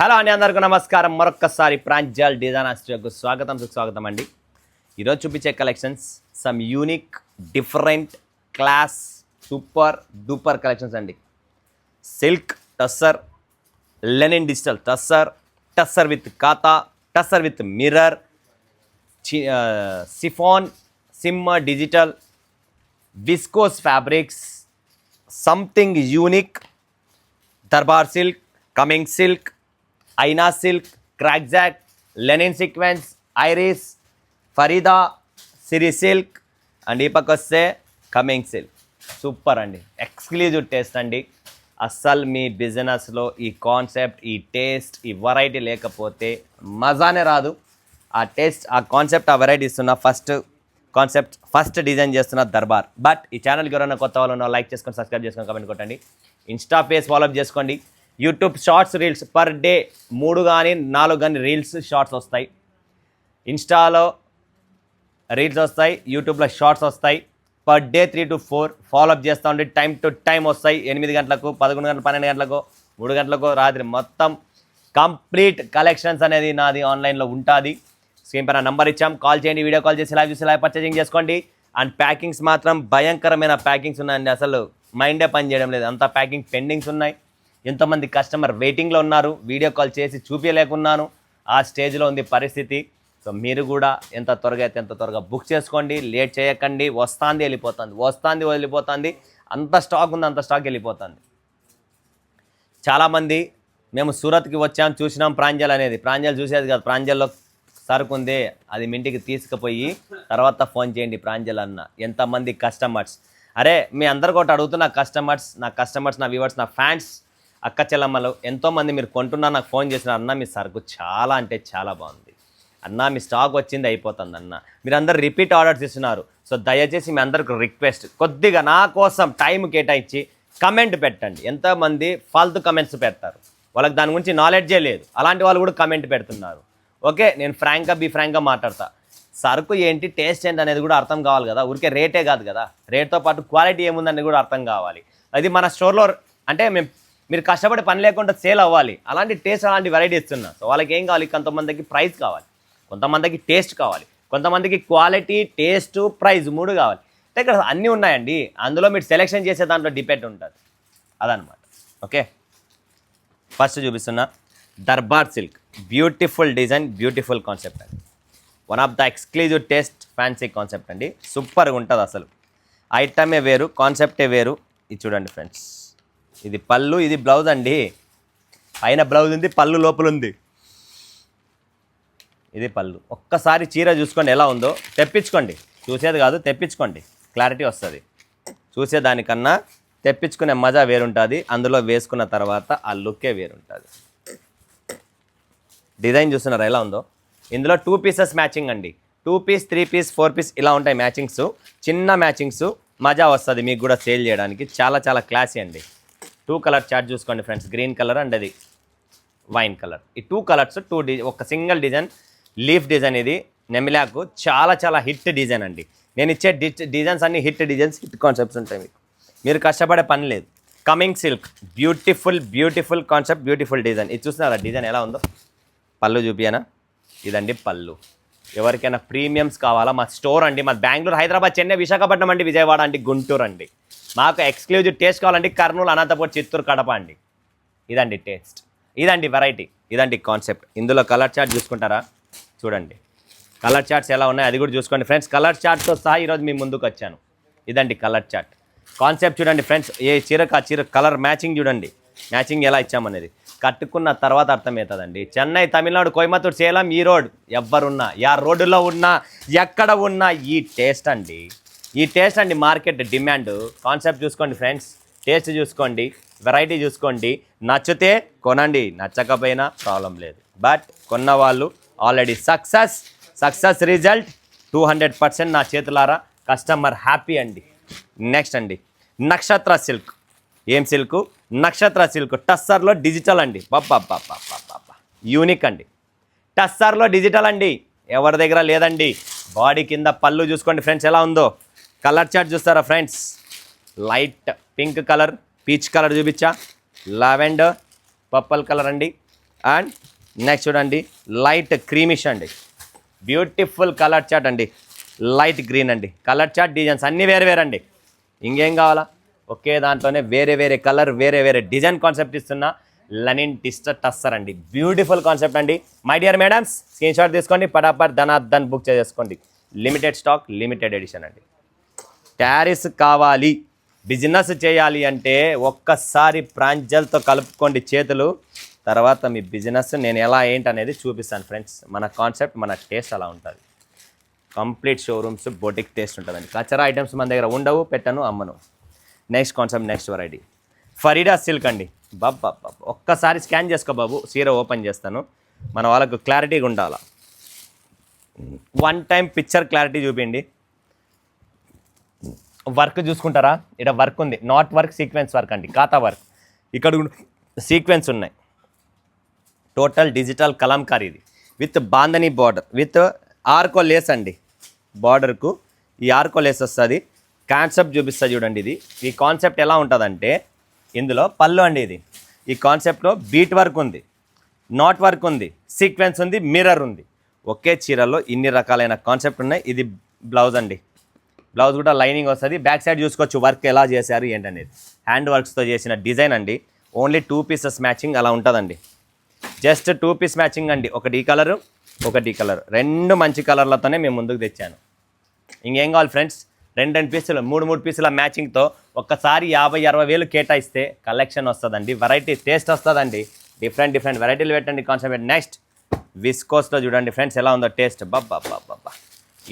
Hello అండి, అందరికీ నమస్కారం. మరొక్కసారి ప్రాంజల్ డిజైన్ స్టూడియోకు స్వాగతం అండి. ఈరోజు చూపించే collections some unique, different, class, super duper collections అండి. Silk tussar, linen digital tussar with katha, tussar with mirror, chiffon, shimmer digital, viscose fabrics, something unique, Darbar silk, coming silk, Aina silk, crackjack, linen sequence, Iris, Farida, Siri silk and ఈ పక్క వస్తే coming silk. Super అండి, exclusive taste అండి. అస్సలు మీ బిజినెస్లో ఈ concept, ఈ taste, ఈ వెరైటీ లేకపోతే మజానే రాదు. ఆ టేస్ట్, ఆ కాన్సెప్ట్, ఆ వెరైటీ ఇస్తున్న ఫస్ట్ డిజైన్ చేస్తున్న దర్బార్. బట్ ఈ ఛానల్కి ఎవరైనా కొత్త వాళ్ళు ఉన్నా లైక్ చేసుకొని, సబ్స్క్రైబ్ చేసుకొని, కమెంట్ కొట్టండి. ఇన్స్టా పేజ్ ఫాలోఅప్ చేసుకోండి. YouTube shorts, reels per day 3 కానీ 4 కానీ రీల్స్ షార్ట్స్ వస్తాయి. ఇన్స్టాలో రీల్స్ వస్తాయి, యూట్యూబ్లో షార్ట్స్ వస్తాయి. పర్ డే 3 to 4 ఫాలోఅప్ చేస్తూ ఉండి టైం టు టైం వస్తాయి. 8 గంటలకు, 11 గంటలకు, 12 గంటలకు, 3 గంటలకు, రాత్రి మొత్తం కంప్లీట్ కలెక్షన్స్ అనేది నాది ఆన్లైన్లో ఉంటుంది. స్క్రీన్ పైన నంబర్ ఇచ్చాం, కాల్ చేయండి. వీడియో కాల్ చేసి లైవ్ చూసి లైవ్ పర్చేజింగ్ చేసుకోండి. అండ్ ప్యాకింగ్స్ మాత్రం భయంకరమైన ప్యాకింగ్స్ ఉన్నాయండి. అసలు మైండే పని చేయడం లేదు, అంత ప్యాకింగ్ పెండింగ్స్ ఉన్నాయి. ఎంతోమంది కస్టమర్ వెయిటింగ్లో ఉన్నారు, వీడియో కాల్ చేసి చూపించలేకున్నాను. ఆ స్టేజ్లో ఉంది పరిస్థితి. సో మీరు కూడా ఎంత త్వరగా అయితే ఎంత త్వరగా బుక్ చేసుకోండి, లేట్ చేయకండి. వస్తుంది వదిలిపోతుంది, అంత స్టాక్ ఉంది, అంత స్టాక్ వెళ్ళిపోతుంది. చాలామంది మేము సూరత్కి వచ్చాం, చూసినాం ప్రాంజల్ అనేది. ప్రాంజల్ చూసేది కాదు, ప్రాంజల్లో సరుకు ఉంది, అది మీ ఇంటికి తీసుకుపోయి తర్వాత ఫోన్ చేయండి ప్రాంజల్ అన్న. ఎంతమంది కస్టమర్స్, అరే మీ అందరికీ ఒకటి అడుగుతున్న కస్టమర్స్, నా వ్యూవర్స్, నా ఫ్యాన్స్, అక్క చెల్లమ్మలు ఎంతోమంది మీరు కొంటున్నారు, నాకు ఫోన్ చేసిన అన్న మీ సరుకు చాలా అంటే చాలా బాగుంది అన్న, మీ స్టాక్ వచ్చింది అయిపోతుంది అన్న. మీరు అందరు రిపీట్ ఆర్డర్స్ ఇస్తున్నారు. సో దయచేసి మీ అందరికి రిక్వెస్ట్, కొద్దిగా నా కోసం టైం కేటాయించి కమెంట్ పెట్టండి. ఎంతోమంది ఫాల్తు కమెంట్స్ పెడతారు, వాళ్ళకి దాని గురించి నాలెడ్జే లేదు. అలాంటి వాళ్ళు కూడా కమెంట్ పెడుతున్నారు. ఓకే, నేను ఫ్రాంక్గా మాట్లాడతా. సరుకు ఏంటి, టేస్ట్ ఏంటి అనేది కూడా అర్థం కావాలి కదా. ఊరికే రేటే కాదు కదా, రేట్తో పాటు క్వాలిటీ ఏముందని కూడా అర్థం కావాలి. అది మన స్టోర్లో అంటే మీరు కష్టపడి పని లేకుండా సేల్ అవ్వాలి. అలాంటి టేస్ట్, అలాంటి వెరైటీ ఇస్తున్నా. సో వాళ్ళకి ఏం కావాలి, కొంతమందికి ప్రైస్ కావాలి, కొంతమందికి టేస్ట్ కావాలి, కొంతమందికి క్వాలిటీ, టేస్ట్, ప్రైస్ 3 కావాలి. అంటే ఇక్కడ అన్నీ ఉన్నాయండి. అందులో మీరు సెలెక్షన్ చేసే దాంట్లో డిపెండ్ ఉంటుంది, అదనమాట. ఓకే, ఫస్ట్ చూపిస్తున్నా Darbar silk. Beautiful design, beautiful concept అండి. One of the exclusive taste, fancy concept అండి. సూపర్గా ఉంటుంది అసలు. ఐటమే వేరు, కాన్సెప్టే వేరు. ఇది చూడండి ఫ్రెండ్స్, ఇది పళ్ళు, ఇది బ్లౌజ్ అండి. పైన బ్లౌజ్ ఉంది, పళ్ళు లోపల ఉంది. ఇది పళ్ళు. ఒక్కసారి చీర చూసుకోండి ఎలా ఉందో. తెప్పించుకోండి, చూసేది కాదు, తెప్పించుకోండి, క్లారిటీ వస్తుంది. చూసేదానికన్నా తెప్పించుకునే మజా వేరుంటుంది. అందులో వేసుకున్న తర్వాత ఆ లుక్కే వేరుంటుంది. డిజైన్ చూస్తున్నారా ఎలా ఉందో. ఇందులో 2 పీసెస్ మ్యాచింగ్ అండి. 2 పీస్, 3 పీస్, 4 పీస్ ఇలా ఉంటాయి మ్యాచింగ్స్. చిన్న మ్యాచింగ్స్, మజా వస్తుంది మీకు కూడా సేల్ చేయడానికి. చాలా చాలా క్లాసీ అండి. 2 కలర్ చార్ట్ చూసుకోండి ఫ్రెండ్స్, గ్రీన్ కలర్ అండ్ అది వైన్ కలర్. ఈ 2 కలర్స్, ఒక సింగిల్ డిజైన్, లీఫ్ డిజైన్. ఇది నెమిలాకు చాలా చాలా హిట్ డిజైన్ అండి. నేను ఇచ్చే డిజైన్స్ అన్ని హిట్ డిజైన్స్, హిట్ కాన్సెప్ట్స్ ఉంటాయి. మీరు కష్టపడే పని లేదు. Coming silk, beautiful concept, beautiful design. ఇది చూస్తున్నారా డిజైన్ ఎలా ఉందో. పళ్ళు చూపియనా, ఇదండి పళ్ళు. ఎవరికైనా ప్రీమియమ్స్ కావాలా, మా స్టోర్ అండి. మా బెంగళూరు, హైదరాబాద్, చెన్నై, విశాఖపట్నం అండి, విజయవాడ అండి, గుంటూరు అండి. మాకు ఎక్స్క్లూజివ్ టేస్ట్ కావాలండి, కర్నూలు, అనంతపురం, చిత్తూరు, కడప అండి. ఇదండి టేస్ట్, ఇదండి వెరైటీ, ఇదండి కాన్సెప్ట్. ఇందులో కలర్ చార్ట్ చూసుకుంటారా, చూడండి కలర్ చార్ట్స్ ఎలా ఉన్నాయి, అది కూడా చూసుకోండి ఫ్రెండ్స్. కలర్ చార్ట్తో సహా ఈరోజు మీ ముందుకు వచ్చాను. ఇదండి కలర్ చార్ట్. కాన్సెప్ట్ చూడండి ఫ్రెండ్స్. ఏ చీరకు ఆ చీర కలర్ మ్యాచింగ్ చూడండి, మ్యాచింగ్ ఎలా ఇచ్చామనేది కట్టుకున్న తర్వాత అర్థమవుతుందండి. చెన్నై, తమిళనాడు, కోయంబత్తూరు, సేలం, ఈ రోడ్, ఎవరున్నా, యా రోడ్డులో ఉన్నా, ఎక్కడ ఉన్నా ఈ టేస్ట్ అండి మార్కెట్ డిమాండ్. కాన్సెప్ట్ చూసుకోండి ఫ్రెండ్స్, టేస్ట్ చూసుకోండి, వెరైటీ చూసుకోండి. నచ్చితే కొనండి, నచ్చకపోయినా ప్రాబ్లం లేదు. బట్ కొన్న వాళ్ళు ఆల్రెడీ సక్సెస్ రిజల్ట్ 200% నా చేతులారా. కస్టమర్ హ్యాపీ అండి. నెక్స్ట్ అండి నక్షత్ర సిల్క్. ఏం సిల్క్? నక్షత్ర సిల్క్. టస్సర్లో డిజిటల్ అండి. బాబా యూనిక్ అండి. టస్సర్లో డిజిటల్ అండి, ఎవరి దగ్గర లేదండి. బాడీ కింద పళ్ళు చూసుకోండి ఫ్రెండ్స్ ఎలా ఉందో. కలర్ చార్ట్ చూస్తారా friends, light pink colour, peach colour చూపించా, లావెండర్, పర్పుల్ కలర్ అండి. అండ్ నెక్స్ట్ చూడండి లైట్ క్రీమిష్ అండి, బ్యూటిఫుల్ కలర్ చార్ట్ అండి, లైట్ గ్రీన్ అండి, కలర్ చార్ట్ డిజైన్స్ అన్నీ వేరే వేరే అండి. ఇంకేం కావాలా, ఒకే దాంట్లోనే వేరే వేరే కలర్ వేరే వేరే డిజైన్ కాన్సెప్ట్ ఇస్తున్నా. లెనిన్ టస్సర్ అండి, బ్యూటిఫుల్ కాన్సెప్ట్ అండి. My dear madams screen shot తీసుకోండి, పటాపట్ ధనార్దన్ బుక్ చేసుకోండి. లిమిటెడ్ స్టాక్, లిమిటెడ్ ఎడిషన్ అండి. ట్యారిస్ కావాలి, బిజినెస్ చేయాలి అంటే ఒక్కసారి ప్రాంజల్తో కలుపుకోండి చేతులు, తర్వాత మీ బిజినెస్ నేను ఎలా ఏంటనేది చూపిస్తాను ఫ్రెండ్స్. మన కాన్సెప్ట్, మన టేస్ట్ అలా ఉంటుంది. కంప్లీట్ షోరూమ్స్, బొటిక్ టేస్ట్ ఉంటుందండి. కచరా ఐటమ్స్ మన దగ్గర ఉండవు, పెట్టను, అమ్మను. Next concept, next variety Farida silk అండి. బాబా ఒక్కసారి స్కాన్ చేసుకో బాబు, చీర ఓపెన్ చేస్తాను, మన వాళ్ళకు క్లారిటీగా ఉండాలా. వన్ టైం పిక్చర్ క్లారిటీ చూపిండి. వర్క్ చూసుకుంటారా, ఇక్కడ వర్క్ ఉంది, నాట్ వర్క్ సీక్వెన్స్ వర్క్ అండి, ఖాతా వర్క్. ఇక్కడ సీక్వెన్స్ ఉన్నాయి, టోటల్ డిజిటల్ కలంకారీ ఇది, విత్ బాందని బార్డర్, విత్ ఆర్కో లేస్ అండి. బార్డర్కు ఈ ఆర్కో లేస్ వస్తుంది. కాన్సెప్ట్ చూపిస్తా చూడండి. ఇది ఈ కాన్సెప్ట్ ఎలా ఉంటుందంటే, ఇందులో పళ్ళు అండి, ఇది ఈ కాన్సెప్ట్లో బీట్ వర్క్ ఉంది, నాట్ వర్క్ ఉంది, సీక్వెన్స్ ఉంది, మిర్రర్ ఉంది. ఒకే చీరలో ఇన్ని రకాలైన కాన్సెప్ట్ ఉన్నాయి. ఇది బ్లౌజ్ అండి, బ్లౌజ్ కూడా లైనింగ్ వస్తుంది. బ్యాక్ సైడ్ చూసుకోవచ్చు వర్క్ ఎలా చేశారు ఏంటనేది. హ్యాండ్ వర్క్స్తో చేసిన డిజైన్ అండి. ఓన్లీ 2 పీసెస్ మ్యాచింగ్ అలా ఉంటుందండి. జస్ట్ 2 పీస్ మ్యాచింగ్ అండి. ఒకటి ఈ కలరు, ఒకటి ఈ కలర్, 2 మంచి కలర్లతోనే మేము ముందుకు తెచ్చాను. ఇంకేం కావాలి ఫ్రెండ్స్, 2 పీసులు, 3 పీసుల మ్యాచింగ్తో ఒక్కసారి 50-60 వేలు కేటాయిస్తే కలెక్షన్ వస్తుందండి, వెరైటీ టేస్ట్ వస్తుందండి. డిఫరెంట్ వెరైటీలు పెట్టండి కాన్సెప్ట్. నెక్స్ట్ విస్కోస్లో చూడండి ఫ్రెండ్స్ ఎలా ఉందో టేస్ట్. బాబా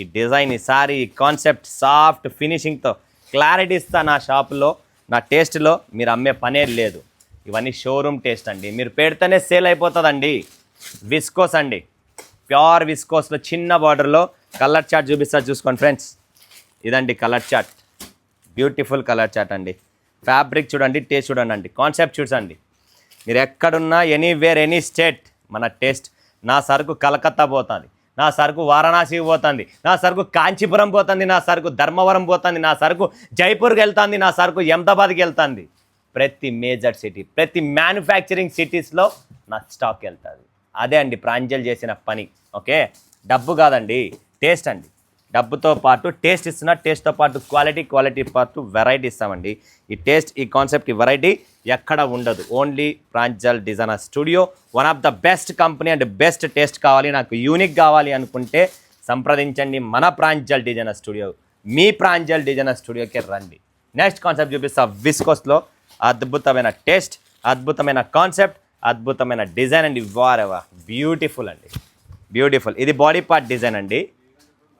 ఈ డిజైన్, ఈ సారీ, ఈ కాన్సెప్ట్, సాఫ్ట్ ఫినిషింగ్తో క్లారిటీ ఇస్తా నా షాపులో, నా టేస్ట్లో. మీరు అమ్మే పనే లేదు, ఇవన్నీ షోరూమ్ టేస్ట్ అండి. మీరు పెడితేనే సేల్ అయిపోతుందండి. విస్కోస్ అండి, ప్యూర్ విస్కోస్లో చిన్న బార్డర్లో కలర్ చార్ట్ చూపిస్తా చూసుకోండి ఫ్రెండ్స్. ఇదండి colour chart, beautiful colour chart అండి. ఫ్యాబ్రిక్ చూడండి, టేస్ట్ చూడండి అండి, కాన్సెప్ట్ చూడండి. మీరు ఎక్కడున్నా, ఎనీవేర్, ఎనీ స్టేట్, మన టేస్ట్. నా సరుకు కలకత్తా పోతుంది, నా సరుకు వారణాసికి పోతుంది, నా సరుకు కాంచీపురం పోతుంది, నా సరుకు ధర్మవరం పోతుంది, నా సరుకు జైపూర్కి వెళ్తుంది, నా సరుకు అహ్మదాబాద్కి వెళ్తుంది. ప్రతి మేజర్ సిటీ, ప్రతి మ్యానుఫ్యాక్చరింగ్ సిటీస్లో నా స్టాక్ వెళ్తుంది. అదే అండి ప్రాంజల్ చేసిన పని. ఓకే, డబ్బు కాదండి, టేస్ట్ అండి. డబ్బుతో పాటు టేస్ట్ ఇస్తున్నా, టేస్ట్తో పాటు క్వాలిటీ పాటు వెరైటీ ఇస్తామండి. ఈ టేస్ట్, ఈ కాన్సెప్ట్, ఈ వెరైటీ ఎక్కడ ఉండదు. Only Pranjal designer studio, one of the best company and best taste కావాలి, నాకు యూనిక్ కావాలి అనుకుంటే సంప్రదించండి మన ప్రాంజల్ డిజైనర్ స్టూడియో. మీ ప్రాంజల్ డిజైనర్ స్టూడియోకి రండి. నెక్స్ట్ కాన్సెప్ట్ చూపిస్తా. విస్కోస్లో అద్భుతమైన టేస్ట్, అద్భుతమైన కాన్సెప్ట్, అద్భుతమైన డిజైన్ అండి. వారెవా బ్యూటిఫుల్ అండి, బ్యూటిఫుల్. ఇది బాడీ పార్ట్ డిజైన్ అండి.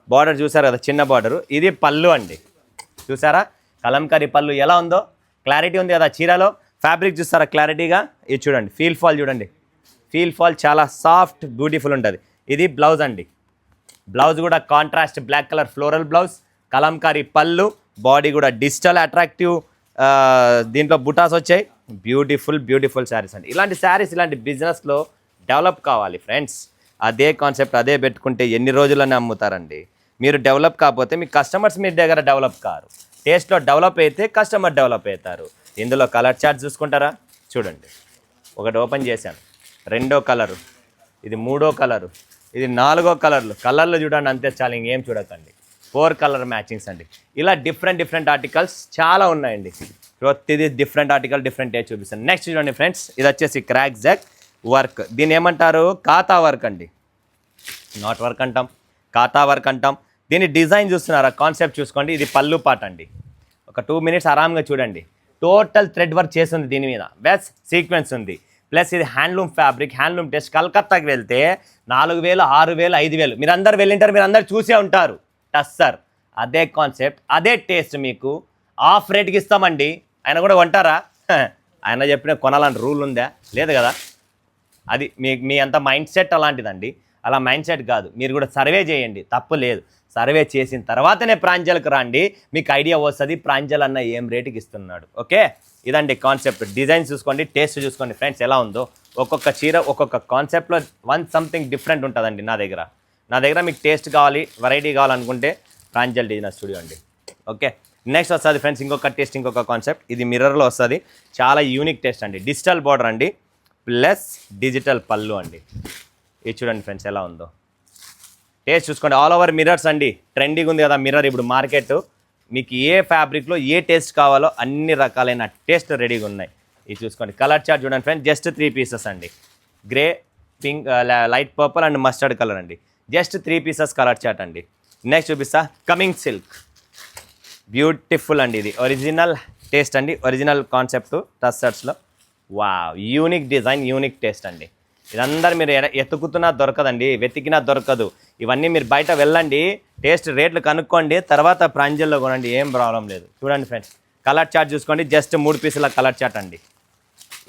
బార్డర్ చూసారు కదా, చిన్న బార్డరు. ఇది పళ్ళు అండి, చూసారా కలంకారీ పళ్ళు ఎలా ఉందో, క్లారిటీ ఉంది కదా చీరలో. ఫ్యాబ్రిక్ చూస్తారా క్లారిటీగా, ఇది చూడండి, ఫీల్ ఫాల్ చూడండి, ఫీల్ ఫాల్ చాలా సాఫ్ట్ బ్యూటిఫుల్ ఉంటుంది. ఇది బ్లౌజ్ అండి, బ్లౌజ్ కూడా contrast black colour floral blouse, kalamkari పళ్ళు, బాడీ కూడా డిజిటల్ అట్రాక్టివ్, దీంట్లో బుటాస్ వచ్చాయి. బ్యూటిఫుల్ శారీస్ అండి. ఇలాంటి శారీస్, ఇలాంటి బిజినెస్లో డెవలప్ కావాలి ఫ్రెండ్స్. అదే కాన్సెప్ట్ అదే పెట్టుకుంటే ఎన్ని రోజులనే అమ్ముతారండి. మీరు డెవలప్ కాకపోతే మీ కస్టమర్స్ మీ దగ్గర డెవలప్ కారు. టేస్ట్లో డెవలప్ అయితే కస్టమర్ డెవలప్ అవుతారు. ఇందులో కలర్ చార్ట్ చూసుకుంటారా, చూడండి. ఒకటి ఓపెన్ చేశాను, 2వ కలరు, ఇది 3వ కలరు, ఇది 4వ కలర్లు చూడండి, అంతే చాలు, ఇంకేం చూడకండి. 4 కలర్ మ్యాచింగ్స్ అండి. ఇలా డిఫరెంట్ ఆర్టికల్స్ చాలా ఉన్నాయండి. ప్రతిదీ డిఫరెంట్ ఆర్టికల్, డిఫరెంట్ టేస్ట్ చూపిస్తాను. నెక్స్ట్ చూడండి ఫ్రెండ్స్, ఇది వచ్చేసి క్రాక్ జాక్ వర్క్. దీన్ని ఏమంటారు, ఖాతా వర్క్ అండి, నాట్ వర్క్ అంటాం, ఖాతా వర్క్ అంటాం. దీని డిజైన్ చూస్తున్నారా, కాన్సెప్ట్ చూసుకోండి. ఇది పళ్ళు పాట అండి. ఒక 2 మినిట్స్ ఆరామ్గా చూడండి. టోటల్ థ్రెడ్ వర్క్ చేస్తుంది దీని మీద, బెస్ట్ సీక్వెన్స్ ఉంది. ప్లస్ ఇది హ్యాండ్లూమ్ ఫ్యాబ్రిక్, హ్యాండ్లూమ్ టెస్ట్. కలకత్తాకి వెళ్తే 4000, 6000, 5000 మీరు అందరు వెళ్ళింటారు, మీరు అందరు చూసే ఉంటారు. టస్సర్ అదే కాన్సెప్ట్, అదే టేస్ట్ మీకు ఆఫ్ రేట్కి ఇస్తామండి. ఆయన కూడా కొంటారా? ఆయన చెప్పిన కొనాలని రూల్ ఉందా? లేదు కదా. అది మీ అంత మైండ్ సెట్ అలాంటిదండి. అలా మైండ్ సెట్ కాదు, మీరు కూడా సర్వే చేయండి, తప్పు లేదు. సర్వే చేసిన తర్వాతనే ప్రాంజల్కి రండి, మీకు ఐడియా వస్తుంది ప్రాంజల్ అన్న ఏం రేటుకి ఇస్తున్నాడు. ఓకే, ఇదండి కాన్సెప్ట్. డిజైన్ చూసుకోండి, టేస్ట్ చూసుకోండి ఫ్రెండ్స్ ఎలా ఉందో. ఒక్కొక్క చీర ఒక్కొక్క కాన్సెప్ట్లో సంథింగ్ డిఫరెంట్ ఉంటుందండి. నా దగ్గర మీకు టేస్ట్ కావాలి, వెరైటీ కావాలనుకుంటే ప్రాంజల్ డిజైనర్ స్టూడియో అండి. ఓకే, నెక్స్ట్ వస్తుంది ఫ్రెండ్స్ ఇంకొక టేస్ట్, ఇంకొక కాన్సెప్ట్. ఇది మిర్రర్లో వస్తుంది, చాలా యూనిక్ టేస్ట్ అండి. డిజిటల్ బార్డర్ అండి, ప్లస్ డిజిటల్ పళ్ళు అండి. ఇది చూడండి ఫ్రెండ్స్ ఎలా ఉందో. టేస్ట్ చూసుకోండి. ఆల్ ఓవర్ మిర్రర్స్ అండి. ట్రెండింగ్ ఉంది కదా మిర్రర్ ఇప్పుడు మార్కెట్. మీకు ఏ ఫ్యాబ్రిక్లో ఏ టేస్ట్ కావాలో అన్ని రకాలైన టేస్ట్ రెడీగా ఉన్నాయి. ఇది చూసుకోండి. కలర్ చార్ట్ చూడండి ఫ్రెండ్స్, జస్ట్ 3 పీసెస్ అండి. Grey, pink, light purple and mustard colour అండి. జస్ట్ 3 పీసెస్ కలర్ చార్ట్ అండి. నెక్స్ట్ చూపిస్తా కమింగ్ సిల్క్. బ్యూటిఫుల్ అండి. ఇది ఒరిజినల్ టేస్ట్ అండి, ఒరిజినల్ కాన్సెప్ట్ టస్సర్స్లో. Wow, unique design, unique taste అండి. ఇదందరూ మీరు ఎత్తుకుతున్నా దొరకదండి, వెతికినా దొరకదు. ఇవన్నీ మీరు బయట వెళ్ళండి, టేస్ట్ రేట్లు కనుక్కోండి, తర్వాత ప్రాంజల్లో కొనండి, ఏం ప్రాబ్లం లేదు. చూడండి ఫ్రెండ్స్, కలర్ చార్ట్ చూసుకోండి. జస్ట్ 3 పీసుల కలర్ చార్ట్ అండి.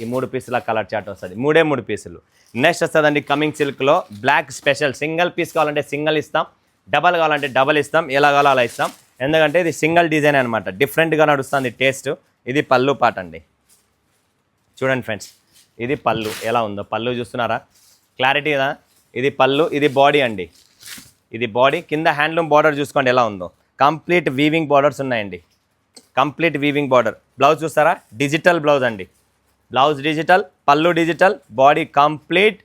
ఈ 3 పీసుల కలర్ చార్ట్ వస్తుంది. 3 పీసులు. నెక్స్ట్ వస్తుందండి కమింగ్ సిల్క్లో బ్లాక్ స్పెషల్. సింగిల్ పీస్ కావాలంటే సింగిల్ ఇస్తాం, డబల్ కావాలంటే డబల్ ఇస్తాం, ఎలా కావాలో అలా ఇస్తాం. ఎందుకంటే ఇది సింగిల్ డిజైన్ అనమాట, డిఫరెంట్గా నడుస్తుంది టేస్ట్. ఇది పళ్ళు పాట అండి. చూడండి ఫ్రెండ్స్, ఇది పళ్ళు ఎలా ఉందో. పళ్ళు చూస్తున్నారా, క్లారిటీ కదా. ఇది పళ్ళు, ఇది బాడీ అండి. ఇది బాడీ. కింద హ్యాండ్లూమ్ బార్డర్ చూసుకోండి ఎలా ఉందో. కంప్లీట్ వీవింగ్ బార్డర్స్ ఉన్నాయండి, కంప్లీట్ వీవింగ్ బార్డర్. బ్లౌజ్ చూస్తారా, డిజిటల్ బ్లౌజ్ అండి. బ్లౌజ్ డిజిటల్, పళ్ళు డిజిటల్, బాడీ కంప్లీట్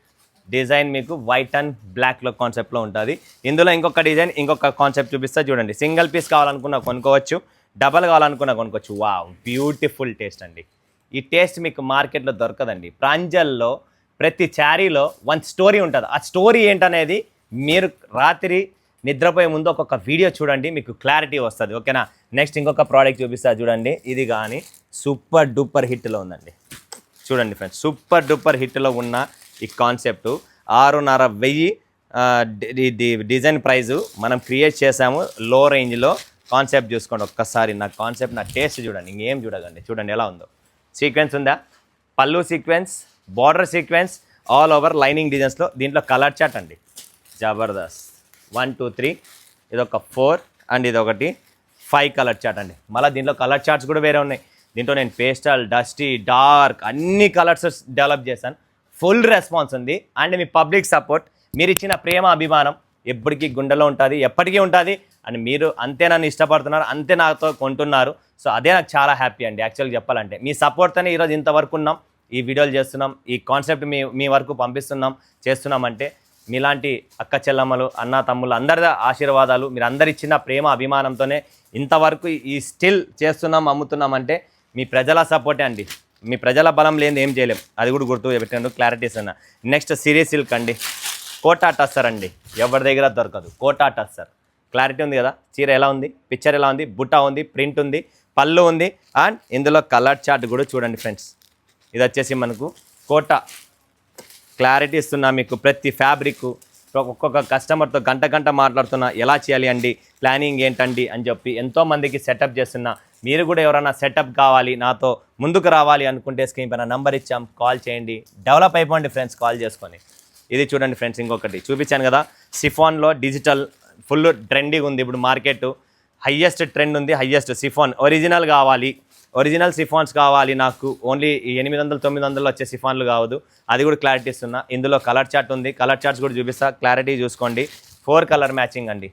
డిజైన్ మీకు వైట్ అండ్ బ్లాక్లో కాన్సెప్ట్లో ఉంటుంది. ఇందులో ఇంకొక డిజైన్, ఇంకొక కాన్సెప్ట్ చూపిస్తా చూడండి. సింగిల్ పీస్ కావాలనుకున్నా కొనుక్కోవచ్చు, డబల్ కావాలనుకున్నా కొనుక్కోవచ్చు. వావ్, బ్యూటిఫుల్ టేస్ట్ అండి. ఈ టేస్ట్ మీకు మార్కెట్లో దొరకదండి. ప్రాంజల్లో ప్రతి చారీలో 1 స్టోరీ ఉంటుంది. ఆ స్టోరీ ఏంటనేది మీరు రాత్రి నిద్రపోయే ముందు ఒక్కొక్క వీడియో చూడండి, మీకు క్లారిటీ వస్తుంది. ఓకేనా. నెక్స్ట్ ఇంకొక ప్రోడక్ట్ చూపిస్తా చూడండి. ఇది కానీ సూపర్ డూపర్ హిట్లో ఉందండి. చూడండి ఫ్రెండ్స్, సూపర్ డూపర్ హిట్లో ఉన్న ఈ కాన్సెప్ట్ 6,500 డిజైన్ ప్రైజు మనం క్రియేట్ చేసాము లో రేంజ్లో. కాన్సెప్ట్ చూసుకోండి ఒక్కసారి. నా కాన్సెప్ట్, నా టేస్ట్ చూడండి, ఇంకేం చూడకండి. చూడండి ఎలా ఉందో. సీక్వెన్స్ ఉందా, pallu sequence, border sequence, all over lining డిజైన్స్లో. దీంట్లో కలర్ చార్ట్ అండి జబర్దస్త్. 1 2 3, ఇదొక 4 అండ్ ఇదొకటి 5 కలర్ చార్ట్ అండి. మళ్ళీ దీంట్లో కలర్ చార్ట్స్ కూడా వేరే ఉన్నాయి. దీంట్లో నేను పేస్టల్, డస్టీ, డార్క్ అన్ని కలర్స్ డెవలప్ చేశాను. ఫుల్ రెస్పాన్స్ ఉంది. అండ్ మీ పబ్లిక్ సపోర్ట్, మీరు ఇచ్చిన ప్రేమ, అభిమానం ఎప్పటికీ గుండెలో ఉంటుంది, ఎప్పటికీ ఉంటుంది. అండ్ మీరు అంతే నన్ను ఇష్టపడుతున్నారు, అంతే నాతో కొంటున్నారు. సో అదే నాకు చాలా హ్యాపీ అండి. యాక్చువల్గా చెప్పాలంటే మీ సపోర్ట్తోనే ఈరోజు ఇంతవరకు ఉన్నాం, ఈ వీడియోలు చేస్తున్నాం, ఈ కాన్సెప్ట్ మీ వరకు పంపిస్తున్నాం, చేస్తున్నామంటే మీలాంటి అక్క చెల్లమ్మలు, అన్న తమ్ముళ్ళు అందరి ఆశీర్వాదాలు, మీరు అందరు ఇచ్చిన ప్రేమ, అభిమానంతోనే ఇంతవరకు ఈ స్టిల్ చేస్తున్నాం, అమ్ముతున్నామంటే మీ ప్రజల సపోర్టే అండి. మీ ప్రజల బలం లేని ఏం చేయలేం, అది కూడా గుర్తు పెట్టండి. క్లారిటీస్ అన్న. నెక్స్ట్ సిరీ సిల్క్ అండి. కోటా టస్సర్ అండి, ఎవరి దగ్గర దొరకదు. కోటా టస్సర్ క్లారిటీ ఉంది కదా. చీర ఎలా ఉంది, పిక్చర్ ఎలా ఉంది, బుట్ట ఉంది, ప్రింట్ ఉంది, పళ్ళు ఉంది. అండ్ ఇందులో కలర్ చార్ట్ కూడా చూడండి ఫ్రెండ్స్. ఇది వచ్చేసి మనకు కోటా. క్లారిటీ ఇస్తున్నా మీకు. ప్రతి ఫ్యాబ్రిక్ ఒక్కొక్క కస్టమర్తో గంట మాట్లాడుతున్నా, ఎలా చేయాలి అండి, ప్లానింగ్ ఏంటండి అని చెప్పి ఎంతోమందికి సెటప్ చేస్తున్నా. మీరు కూడా ఎవరైనా సెటప్ కావాలి, నాతో ముందుకు రావాలి అనుకుంటే స్క్రీన్ పైన నంబర్ ఇచ్చాం, కాల్ చేయండి. డెవలప్ అయిపోండి ఫ్రెండ్స్ కాల్ చేసుకొని. ఇది చూడండి ఫ్రెండ్స్, ఇంకొకటి చూపించాను కదా, సిఫాన్లో డిజిటల్ ఫుల్ ట్రెండింగ్ ఉంది ఇప్పుడు మార్కెట్. హయ్యెస్ట్ ట్రెండ్ ఉంది, హయ్యెస్ట్ సిఫాన్. ఒరిజినల్ కావాలి, ఒరిజినల్ సిఫాన్స్ కావాలి నాకు. ఓన్లీ 800-900 వచ్చే సిఫాన్లు కావద్దు. అది కూడా క్లారిటీ ఇస్తున్నా. ఇందులో కలర్ చార్ట్ ఉంది, కలర్ చార్ట్స్ కూడా చూపిస్తా, క్లారిటీ చూసుకోండి. 4 కలర్ మ్యాచింగ్ అండి.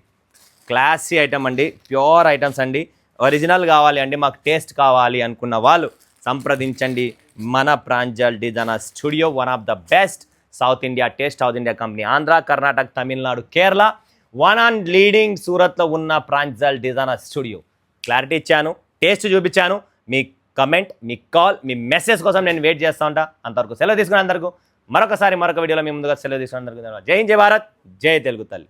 క్లాసీ ఐటమ్ అండి, ప్యూర్ ఐటమ్స్ అండి. ఒరిజినల్ కావాలి అండి, మాకు టేస్ట్ కావాలి అనుకున్న వాళ్ళు సంప్రదించండి. మన Pranjal designer studio, one of the best south India taste, south India company. Andhra, Karnataka, Tamil Nadu, Kerala, one and leading సూరత్లో ఉన్న ప్రాంజల్ డిజైనర్ స్టూడియో. క్లారిటీ ఇచ్చాను, టేస్ట్ చూపించాను. మీ కమెంట్, మీ కాల్, మీ మెసేజ్ కోసం నేను వెయిట్ చేస్తూ ఉంటా. అంతవరకు సెలవు తీసుకుని అందరికీ మరొక వీడియోలో మీ ముందుగా సెలవు తీసుకుని అందరికీ జై హింద్, జై భారత్, జై తెలుగు తల్లి.